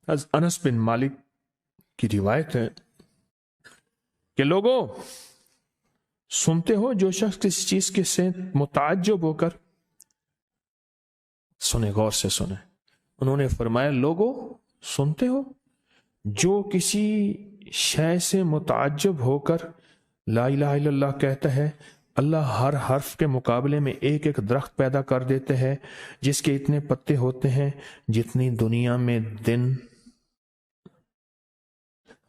انس بن مالک کی روایت ہے کہ لوگوں سنتے ہو جو شخص کسی چیز کے سے متعجب ہو کر، سنیں غور سے سنیں، انہوں نے فرمایا لوگوں سنتے ہو جو کسی شے سے متعجب ہو کر لا الہ الا اللہ کہتا ہے، اللہ ہر حرف کے مقابلے میں ایک ایک درخت پیدا کر دیتے ہیں جس کے اتنے پتے ہوتے ہیں جتنی دنیا میں دن،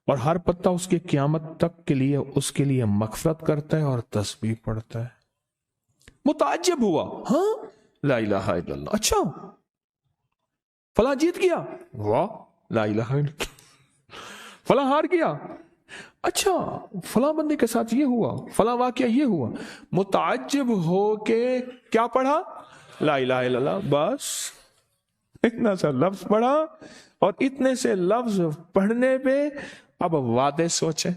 اور ہر پتا اس کے قیامت تک کے لیے اس کے لیے مغفرت کرتا ہے اور تسبیح پڑھتا ہے۔ متعجب ہوا، ہاں لا الہ الا اللہ، اچھا فلاں جیت گیا، واہ لا الہ الا اللہ، فلاں ہار گیا، اچھا فلاں بندے کے ساتھ یہ ہوا، فلاں واقعہ یہ ہوا، متعجب ہو کے کیا پڑھا؟ لا الہ الا اللہ، بس اتنا سا لفظ پڑھا، اور اتنے سے لفظ پڑھنے پہ اب وعدے سوچیں،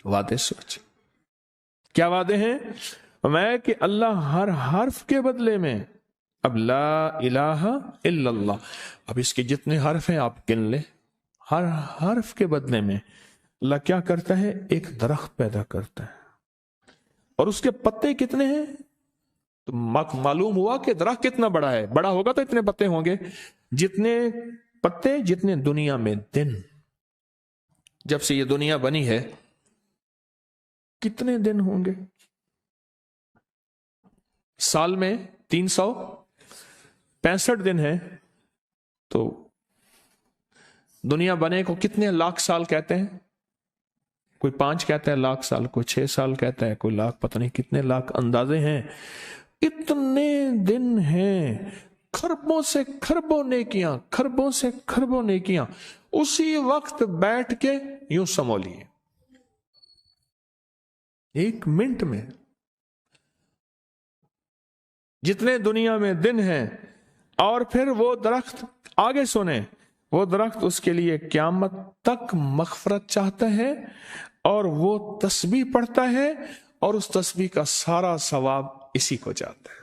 وعدے سوچیں، کیا وعدے ہیں؟ میں کہ اللہ ہر حرف کے بدلے میں، اب لا الہ الا اللہ، اب اس کے جتنے حرف ہیں آپ گن لیں، ہر حرف کے بدلے میں اللہ کیا کرتا ہے؟ ایک درخت پیدا کرتا ہے، اور اس کے پتے کتنے ہیں؟ تو معلوم ہوا کہ درخت کتنا بڑا ہے، بڑا ہوگا تو اتنے پتے ہوں گے، جتنے پتے جتنے دنیا میں دن، جب سے یہ دنیا بنی ہے کتنے دن ہوں گے؟ سال میں 365 دن ہے، تو دنیا بنے کو کتنے لاکھ سال کہتے ہیں؟ کوئی 5 کہتا ہے لاکھ سال، کوئی 6 سال کہتا ہے، کوئی لاکھ، پتہ نہیں کتنے لاکھ اندازے ہیں، اتنے دن ہیں، کھربوں سے کھربوں نیکیاں، کھربوں سے کھربوں نیکیاں اسی وقت بیٹھ کے یوں سمو لیے 1 منٹ میں، جتنے دنیا میں دن ہیں، اور پھر وہ درخت، آگے سنیں، وہ درخت اس کے لیے قیامت تک مغفرت چاہتا ہے، اور وہ تسبیح پڑھتا ہے، اور اس تسبیح کا سارا ثواب اسی کو جاتا ہے،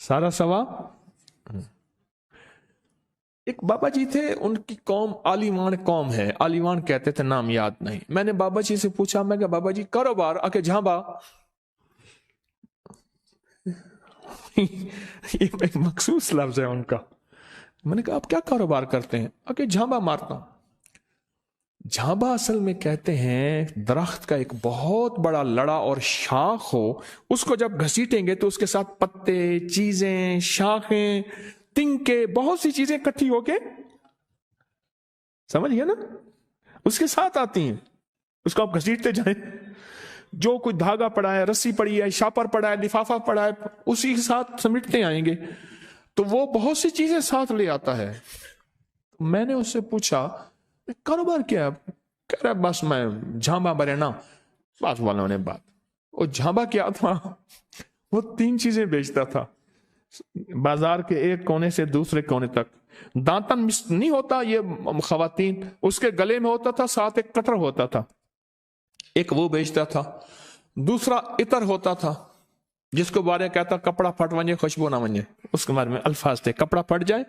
سارا ثواب۔ ایک بابا جی تھے، ان کی قوم عالیوان قوم ہے، عالیوان کہتے تھے، نام یاد نہیں، میں نے بابا جی سے پوچھا، میں کہ بابا جی کاروبار آکے جھانبا، یہ ایک مخصوص لفظ ہے ان کا، میں نے کہا آپ کیا کاروبار کرتے ہیں؟ آکے جھانبا مارتا ہوں۔ جھانبا اصل میں کہتے ہیں درخت کا ایک بہت بڑا لڑا اور شاخ ہو، اس کو جب گھسیٹیں گے تو اس کے ساتھ پتے، چیزیں، شاخیں، تنکے، بہت سی چیزیں اکٹھی ہو کے، سمجھ گیا نا، اس کے ساتھ آتی ہیں، اس کو آپ گھسیٹتے جائیں، جو کچھ دھاگا پڑا ہے، رسی پڑی ہے، شاپر پڑا ہے، لفافہ پڑا ہے، اسی کے ساتھ سمیٹتے آئیں گے، تو وہ بہت سی چیزیں ساتھ لے آتا ہے۔ میں نے اس سے پوچھا کاروبار کیا ہے؟ کہہ رہا بس میں جھانبا برے نا، بات والوں نے بات، وہ جھانبا کیا تھا؟ وہ 3 چیزیں بیچتا تھا، بازار کے ایک کونے سے دوسرے کونے تک، دانتن نہیں ہوتا یہ خواتین، اس کے گلے میں ہوتا تھا، ساتھ ایک کٹر ہوتا تھا، ایک وہ بیچتا تھا، دوسرا عطر ہوتا تھا جس کو بارے کہتا کپڑا پھٹ ونجے خوشبو نہ ونجے، اس کے بارے میں الفاظ تھے، کپڑا پھٹ جائے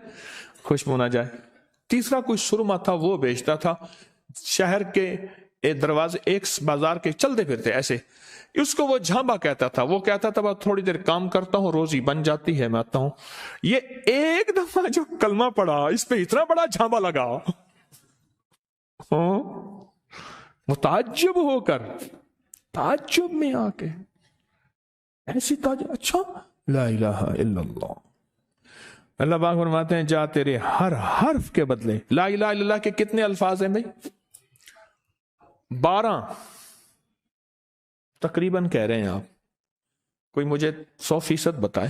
خوشبو نہ جائے، تیسرا کوئی سرما تھا وہ بیچتا تھا، شہر کے دروازے ایک بازار کے چلتے پھرتے ایسے، اس کو وہ جھانبا کہتا تھا، وہ کہتا تھا بس تھوڑی دیر کام کرتا ہوں روزی بن جاتی ہے میں آتا ہوں، یہ ایک دفعہ جو کلمہ پڑا اس پہ اتنا بڑا جھانبا لگا، متعجب ہو کر، تعجب میں آ کے ایسی تعجب، اچھا لا الہ الا اللہ، اللہ پاک فرماتے ہیں جا تیرے ہر حرف کے بدلے، لا الہ الا اللہ کے کتنے الفاظ ہیں بھائی؟ 12 تقریباً کہہ رہے ہیں آپ، کوئی مجھے 100% بتائے،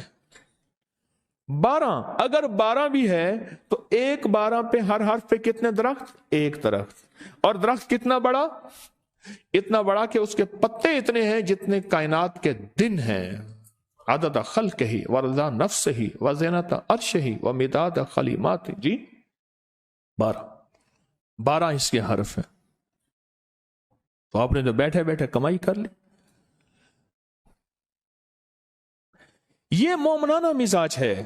12، اگر 12 بھی ہے تو ایک 12 پہ ہر حرف پہ کتنے درخت؟ ایک درخت، اور درخت کتنا بڑا؟ اتنا بڑا کہ اس کے پتے اتنے ہیں جتنے کائنات کے دن ہیں، عدد خلق ہی ورضا نفس ہی وزینت عرش ہی ومداد کلمات، جی 12 اس کے حرف ہیں، تو آپ نے تو بیٹھے بیٹھے کمائی کر لی۔ یہ مومنانہ مزاج ہے،